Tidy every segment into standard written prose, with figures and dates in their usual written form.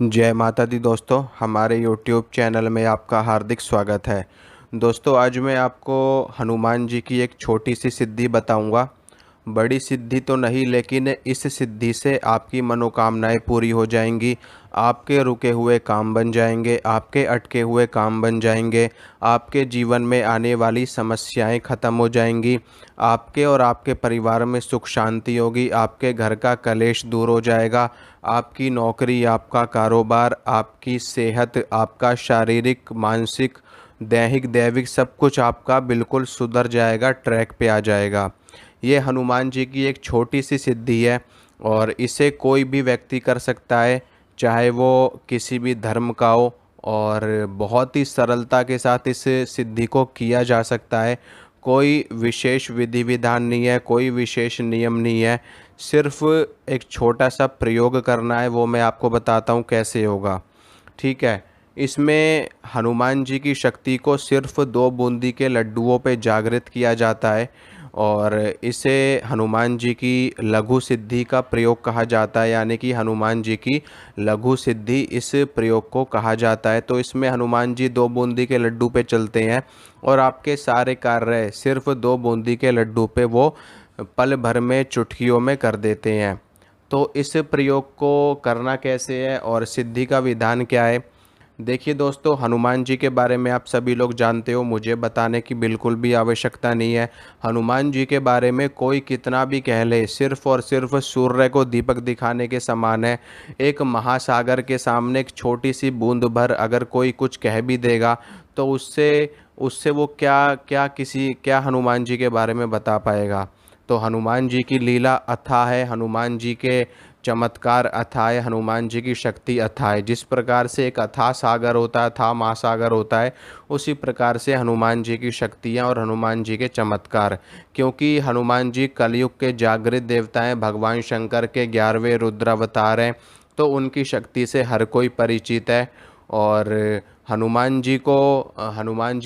जय माता दी दोस्तों, हमारे YouTube चैनल में आपका हार्दिक स्वागत है। दोस्तों, आज मैं आपको हनुमान जी की एक छोटी सी सिद्धि बताऊंगा। बड़ी सिद्धि तो नहीं, लेकिन इस सिद्धि से आपकी मनोकामनाएं पूरी हो जाएंगी। आपके रुके हुए काम बन जाएंगे, आपके अटके हुए काम बन जाएंगे, आपके जीवन में आने वाली समस्याएं खत्म हो जाएंगी। आपके और आपके परिवार में सुख शांति होगी, आपके घर का कलेश दूर हो जाएगा। आपकी नौकरी, आपका कारोबार, आपकी सेहत, आपका शारीरिक, मानसिक, दैहिक, दैविक सब कुछ आपका बिल्कुल सुधर जाएगा, ट्रैक पे आ जाएगा। ये हनुमान जी की एक छोटी सी सिद्धि है और इसे कोई भी व्यक्ति कर सकता है, चाहे वो किसी भी धर्म का हो। और बहुत ही सरलता के साथ इस सिद्धि को किया जा सकता है। कोई विशेष विधि विधान नहीं है, कोई विशेष नियम नहीं है। सिर्फ एक छोटा सा प्रयोग करना है, वो मैं आपको बताता हूँ कैसे होगा। ठीक है। इसमें हनुमान जी की शक्ति को सिर्फ 2 बूंदी के लड्डुओं पे जागृत किया जाता है और इसे हनुमान जी की लघु सिद्धि का प्रयोग कहा जाता है, यानी कि हनुमान जी की लघु सिद्धि इस प्रयोग को कहा जाता है। तो इसमें हनुमान जी 2 बूंदी के लड्डू पे चलते हैं और आपके सारे कार्य सिर्फ 2 बूंदी के लड्डू पे वो पल भर में, चुटकियों में कर देते हैं। तो इस प्रयोग को करना कैसे है और सिद्धि का विधान क्या है? देखिए दोस्तों, हनुमान जी के बारे में आप सभी लोग जानते हो, मुझे बताने की बिल्कुल भी आवश्यकता नहीं है। हनुमान जी के बारे में कोई कितना भी कह ले, सिर्फ और सिर्फ सूर्य को दीपक दिखाने के समान है। एक महासागर के सामने एक छोटी सी बूंद भर अगर कोई कुछ कह भी देगा तो उससे उससे वो क्या हनुमान जी के बारे में बता पाएगा। तो हनुमान जी की लीला अथाह है, हनुमान जी के चमत्कार अथाह है, हनुमान जी की शक्ति अथाह है। जिस प्रकार से एक अथाह सागर होता है, अथाह महासागर होता है, उसी प्रकार से हनुमान जी की शक्तियाँ और हनुमान जी के चमत्कार। क्योंकि हनुमान जी कलयुग के जागृत देवता हैं, भगवान शंकर के 11वें रुद्रावतार हैं, तो उनकी शक्ति से हर कोई परिचित है। और हनुमान जी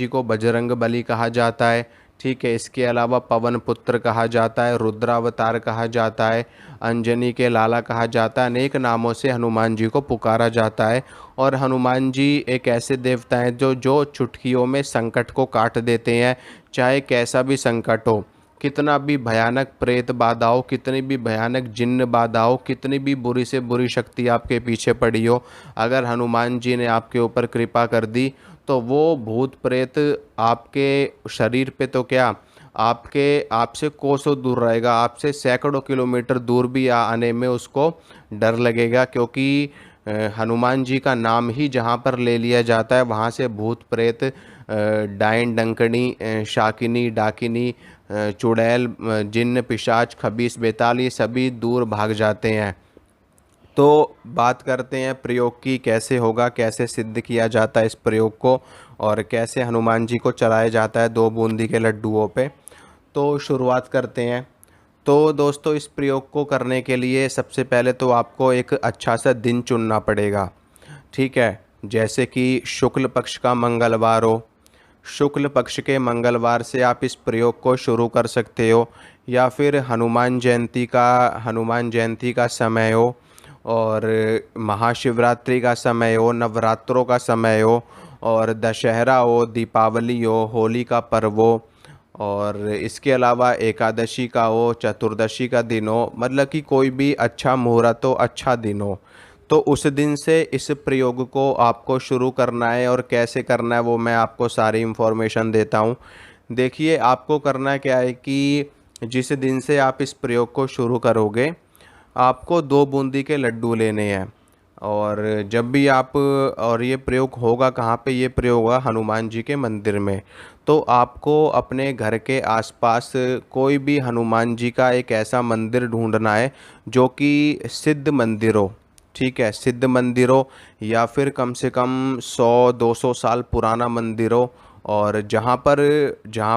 को बजरंग बली कहा जाता है। ठीक है। इसके अलावा पवन पुत्र कहा जाता है, रुद्रावतार कहा जाता है, अंजनी के लाला कहा जाता है। अनेक नामों से हनुमान जी को पुकारा जाता है। और हनुमान जी एक ऐसे देवता हैं जो जो चुटकियों में संकट को काट देते हैं। चाहे कैसा भी संकट हो, कितना भी भयानक प्रेत बाधा हो, कितनी भी भयानक जिन्न बाधा हो, कितनी भी बुरी से बुरी शक्ति आपके पीछे पड़ी हो, अगर हनुमान जी ने आपके ऊपर कृपा कर दी तो वो भूत प्रेत आपके शरीर पे तो क्या, आपके आपसे कोसों दूर रहेगा, आपसे सैकड़ों किलोमीटर दूर भी आने में उसको डर लगेगा। क्योंकि हनुमान जी का नाम ही जहाँ पर ले लिया जाता है, वहाँ से भूत प्रेत, डायन डंकनी, शाकिनी डाकिनी, चुड़ैल, जिन्न पिशाच, खबीस बेताल, ये सभी दूर भाग जाते हैं। तो बात करते हैं प्रयोग की, कैसे होगा, कैसे सिद्ध किया जाता है इस प्रयोग को और कैसे हनुमान जी को चलाया जाता है 2 बूंदी के लड्डुओं पे। तो शुरुआत करते हैं। तो दोस्तों, इस प्रयोग को करने के लिए सबसे पहले तो आपको एक अच्छा सा दिन चुनना पड़ेगा। ठीक है। जैसे कि शुक्ल पक्ष का मंगलवार हो, शुक्ल पक्ष के मंगलवार से आप इस प्रयोग को शुरू कर सकते हो। या फिर हनुमान जयंती का समय हो और महाशिवरात्रि का समय हो, नवरात्रों का समय हो और दशहरा हो, दीपावली हो, होली का पर्व हो और इसके अलावा एकादशी का हो, चतुर्दशी का दिन हो, मतलब कि कोई भी अच्छा मुहूर्त हो, अच्छा दिन हो, तो उस दिन से इस प्रयोग को आपको शुरू करना है। और कैसे करना है वो मैं आपको सारी इन्फॉर्मेशन देता हूँ। देखिए, आपको करना क्या है कि जिस दिन से आप इस प्रयोग को शुरू करोगे, आपको 2 बूंदी के लड्डू लेने हैं। और जब भी आप, और ये प्रयोग होगा कहाँ पे? ये प्रयोग होगा हनुमान जी के मंदिर में। तो आपको अपने घर के आसपास कोई भी हनुमान जी का एक ऐसा मंदिर ढूंढना है जो कि सिद्ध मंदिर हो। ठीक है। सिद्ध मंदिर हो या फिर कम से कम 100-200 साल पुराना मंदिर हो। और जहाँ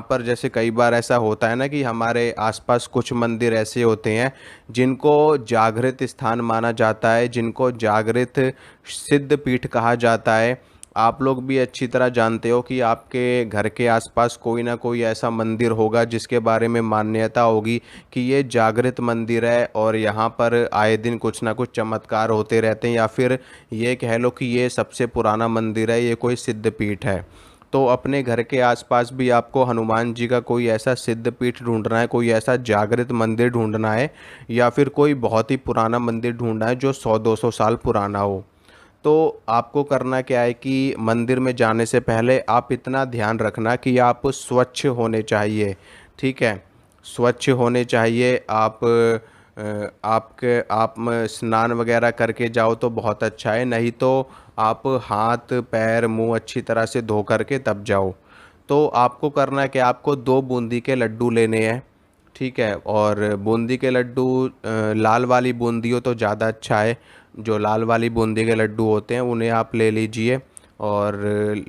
पर जैसे कई बार ऐसा होता है ना कि हमारे आसपास कुछ मंदिर ऐसे होते हैं जिनको जागृत स्थान माना जाता है, जिनको जागृत सिद्ध पीठ कहा जाता है। आप लोग भी अच्छी तरह जानते हो कि आपके घर के आसपास कोई ना कोई ऐसा मंदिर होगा जिसके बारे में मान्यता होगी कि ये जागृत मंदिर है और यहाँ पर आए दिन कुछ ना कुछ चमत्कार होते रहते हैं, या फिर ये कह लो कि ये सबसे पुराना मंदिर है, ये कोई सिद्ध पीठ है। तो अपने घर के आसपास भी आपको हनुमान जी का कोई ऐसा सिद्ध पीठ ढूंढना है, कोई ऐसा जागृत मंदिर ढूंढना है, या फिर कोई बहुत ही पुराना मंदिर ढूंढना है जो 100-200 साल पुराना हो। तो आपको करना क्या है कि मंदिर में जाने से पहले आप इतना ध्यान रखना कि आप स्वच्छ होने चाहिए। ठीक है, स्वच्छ होने चाहिए। आप स्नान वगैरह करके जाओ तो बहुत अच्छा है, नहीं तो आप हाथ पैर मुंह अच्छी तरह से धो करके तब जाओ। तो आपको करना है कि आपको 2 बूंदी के लड्डू लेने हैं। ठीक है, और बूंदी के लड्डू लाल वाली बूंदी हो तो ज़्यादा अच्छा है। जो लाल वाली बूंदी के लड्डू होते हैं उन्हें आप ले लीजिए, और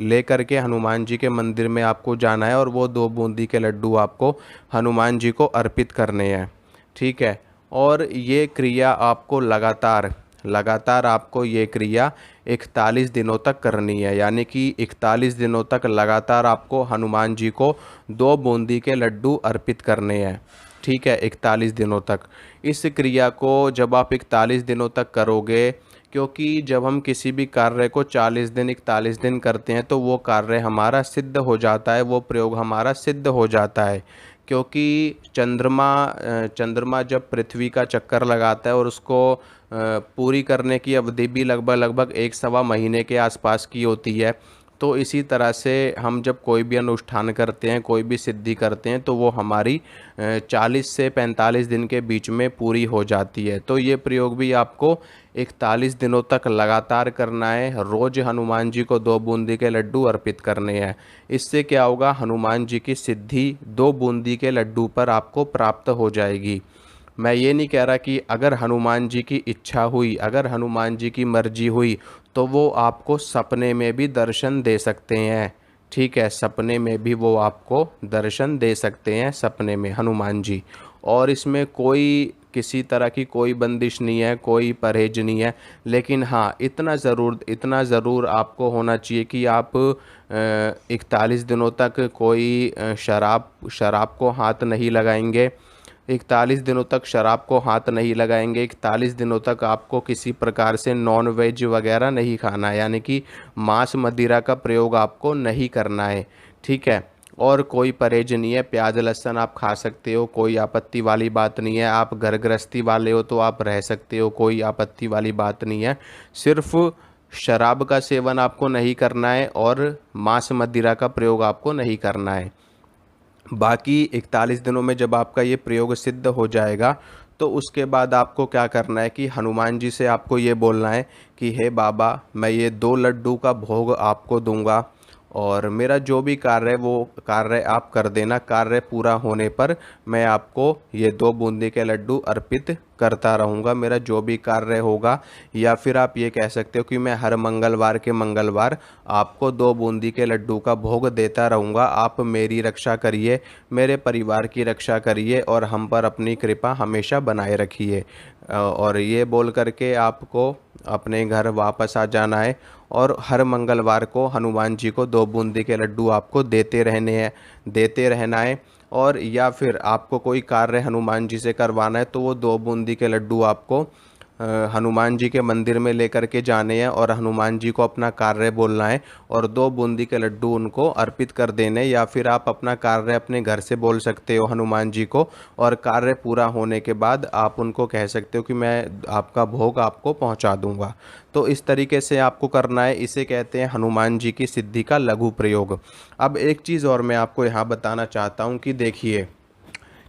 ले करके हनुमान जी के मंदिर में आपको जाना है, और वो 2 बूंदी के लड्डू आपको हनुमान जी को अर्पित करने हैं। ठीक है, और ये क्रिया आपको लगातार लगातार आपको ये क्रिया 41 दिनों तक करनी है, यानी कि 41 दिनों तक लगातार आपको हनुमान जी को 2 बूंदी के लड्डू अर्पित करने हैं। ठीक है, 41 दिनों तक। इस क्रिया को जब आप 41 दिनों तक करोगे, क्योंकि जब हम किसी भी कार्य को 40 दिन 41 दिन करते हैं तो वो कार्य हमारा सिद्ध हो जाता है, वो प्रयोग हमारा सिद्ध हो जाता है। क्योंकि चंद्रमा जब पृथ्वी का चक्कर लगाता है और उसको पूरी करने की अवधि भी लगभग लगभग 1 सवा महीने के आसपास की होती है। तो इसी तरह से हम जब कोई भी अनुष्ठान करते हैं, कोई भी सिद्धि करते हैं, तो वो हमारी 40 से 45 दिन के बीच में पूरी हो जाती है। तो ये प्रयोग भी आपको 41 दिनों तक लगातार करना है। रोज़ हनुमान जी को 2 बूंदी के लड्डू अर्पित करने हैं। इससे क्या होगा, हनुमान जी की सिद्धि 2 बूंदी के लड्डू पर आपको प्राप्त हो जाएगी। मैं ये नहीं कह रहा कि अगर हनुमान जी की इच्छा हुई, अगर हनुमान जी की मर्जी हुई, तो वो आपको सपने में भी दर्शन दे सकते हैं। ठीक है, सपने में भी वो आपको दर्शन दे सकते हैं, सपने में हनुमान जी। और इसमें कोई किसी तरह की कोई बंदिश नहीं है, कोई परहेज नहीं है। लेकिन हाँ, इतना ज़रूर आपको होना चाहिए कि आप 41 दिनों तक कोई शराब को हाथ नहीं लगाएंगे। 41 दिनों तक शराब को हाथ नहीं लगाएंगे। 41 दिनों तक आपको किसी प्रकार से नॉन वेज वगैरह नहीं खाना है, यानी कि मांस मदिरा का प्रयोग आपको नहीं करना है। ठीक है, और कोई परहेज नहीं है। प्याज लहसुन आप खा सकते हो, कोई आपत्ति वाली बात नहीं है। आप घर गृहस्थी वाले हो तो आप रह सकते हो, कोई आपत्ति वाली बात नहीं है। सिर्फ शराब का सेवन आपको नहीं करना है और मांस मदिरा का प्रयोग आपको नहीं करना है। बाकी 41 दिनों में जब आपका ये प्रयोग सिद्ध हो जाएगा, तो उसके बाद आपको क्या करना है कि हनुमान जी से आपको ये बोलना है कि हे बाबा, मैं ये 2 लड्डू का भोग आपको दूंगा, और मेरा जो भी कार्य है वो कार्य आप कर देना। कार्य पूरा होने पर मैं आपको ये 2 बूंदी के लड्डू अर्पित करता रहूँगा, मेरा जो भी कार्य होगा। या फिर आप ये कह सकते हो कि मैं हर मंगलवार के मंगलवार आपको 2 बूंदी के लड्डू का भोग देता रहूँगा। आप मेरी रक्षा करिए, मेरे परिवार की रक्षा करिए, और हम पर अपनी कृपा हमेशा बनाए रखिए। और ये बोल करके आपको अपने घर वापस आ जाना है, और हर मंगलवार को हनुमान जी को 2 बूंदी के लड्डू आपको देते रहना है। और या फिर आपको कोई कार्य हनुमान जी से करवाना है तो वो 2 बूंदी के लड्डू आपको हनुमान जी के मंदिर में लेकर के जाने हैं, और हनुमान जी को अपना कार्य बोलना है, और 2 बूंदी के लड्डू उनको अर्पित कर देने। या फिर आप अपना कार्य अपने घर से बोल सकते हो हनुमान जी को, और कार्य पूरा होने के बाद आप उनको कह सकते हो कि मैं आपका भोग आपको पहुंचा दूंगा। तो इस तरीके से आपको करना है। इसे कहते हैं हनुमान जी की सिद्धि का लघु प्रयोग। अब एक चीज़ और मैं आपको यहाँ बताना चाहता हूँ कि देखिए,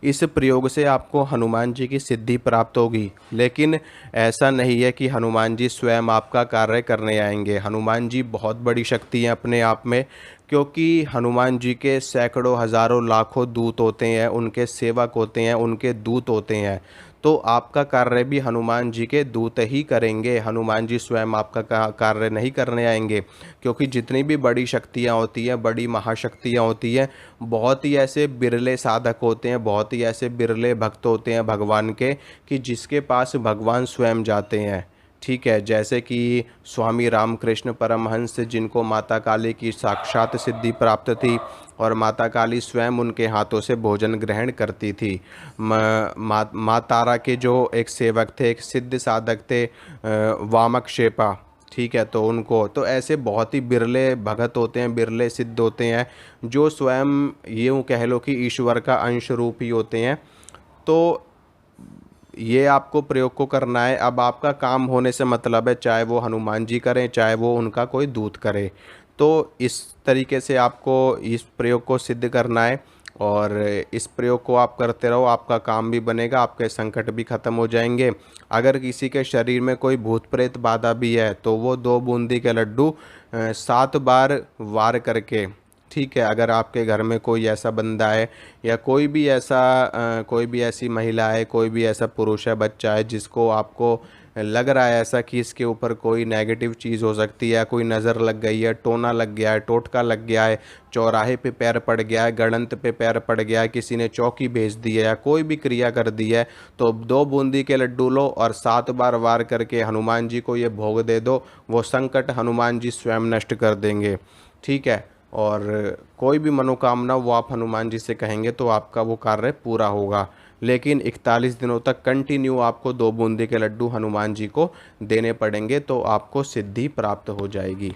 इस प्रयोग से आपको हनुमान जी की सिद्धि प्राप्त होगी, लेकिन ऐसा नहीं है कि हनुमान जी स्वयं आपका कार्य करने आएंगे। हनुमान जी बहुत बड़ी शक्ति है अपने आप में, क्योंकि हनुमान जी के सैकड़ों हज़ारों लाखों दूत होते हैं, उनके सेवक होते हैं, उनके दूत होते हैं। तो आपका कार्य भी हनुमान जी के दूत ही करेंगे, हनुमान जी स्वयं आपका कार्य नहीं करने आएंगे। क्योंकि जितनी भी बड़ी शक्तियाँ होती हैं, बड़ी महाशक्तियाँ होती हैं, बहुत ही ऐसे बिरले साधक होते हैं, बहुत ही ऐसे बिरले भक्त होते हैं भगवान के, कि जिसके पास भगवान स्वयं जाते हैं। ठीक है, जैसे कि स्वामी रामकृष्ण परमहंस जिनको माता काली की साक्षात सिद्धि प्राप्त थी और माता काली स्वयं उनके हाथों से भोजन ग्रहण करती थी। माँ तारा के जो एक सेवक थे, एक सिद्ध साधक थे, वामक शेपा, ठीक है, तो उनको तो ऐसे बहुत ही बिरले भगत होते हैं, बिरले सिद्ध होते हैं जो स्वयं यूँ कह लो कि ईश्वर का अंश रूप ही होते हैं। तो ये आपको प्रयोग को करना है। अब आपका काम होने से मतलब है, चाहे वो हनुमान जी करें, चाहे वो उनका कोई दूत करे। तो इस तरीके से आपको इस प्रयोग को सिद्ध करना है और इस प्रयोग को आप करते रहो, आपका काम भी बनेगा, आपके संकट भी खत्म हो जाएंगे। अगर किसी के शरीर में कोई भूत प्रेत बाधा भी है तो वो 2 बूंदी के लड्डू 7 बार वार करके, ठीक है, अगर आपके घर में कोई ऐसा बंदा है या कोई भी ऐसी महिला है, कोई भी ऐसा पुरुष है, बच्चा है जिसको आपको लग रहा है ऐसा कि इसके ऊपर कोई नेगेटिव चीज़ हो सकती है, कोई नज़र लग गई है, टोना लग गया है, टोटका लग गया है, चौराहे पे पैर पड़ गया है, गड़ंत पे पैर पड़ गया है, किसी ने चौकी भेज दी है या कोई भी क्रिया कर दी है, तो 2 बूंदी के लड्डू लो और 7 बार वार करके हनुमान जी को ये भोग दे दो। वो संकट हनुमान जी स्वयं नष्ट कर देंगे, ठीक है। और कोई भी मनोकामना वो आप हनुमान जी से कहेंगे तो आपका वो कार्य पूरा होगा। लेकिन 41 दिनों तक कंटिन्यू आपको 2 बूंदी के लड्डू हनुमान जी को देने पड़ेंगे तो आपको सिद्धि प्राप्त हो जाएगी।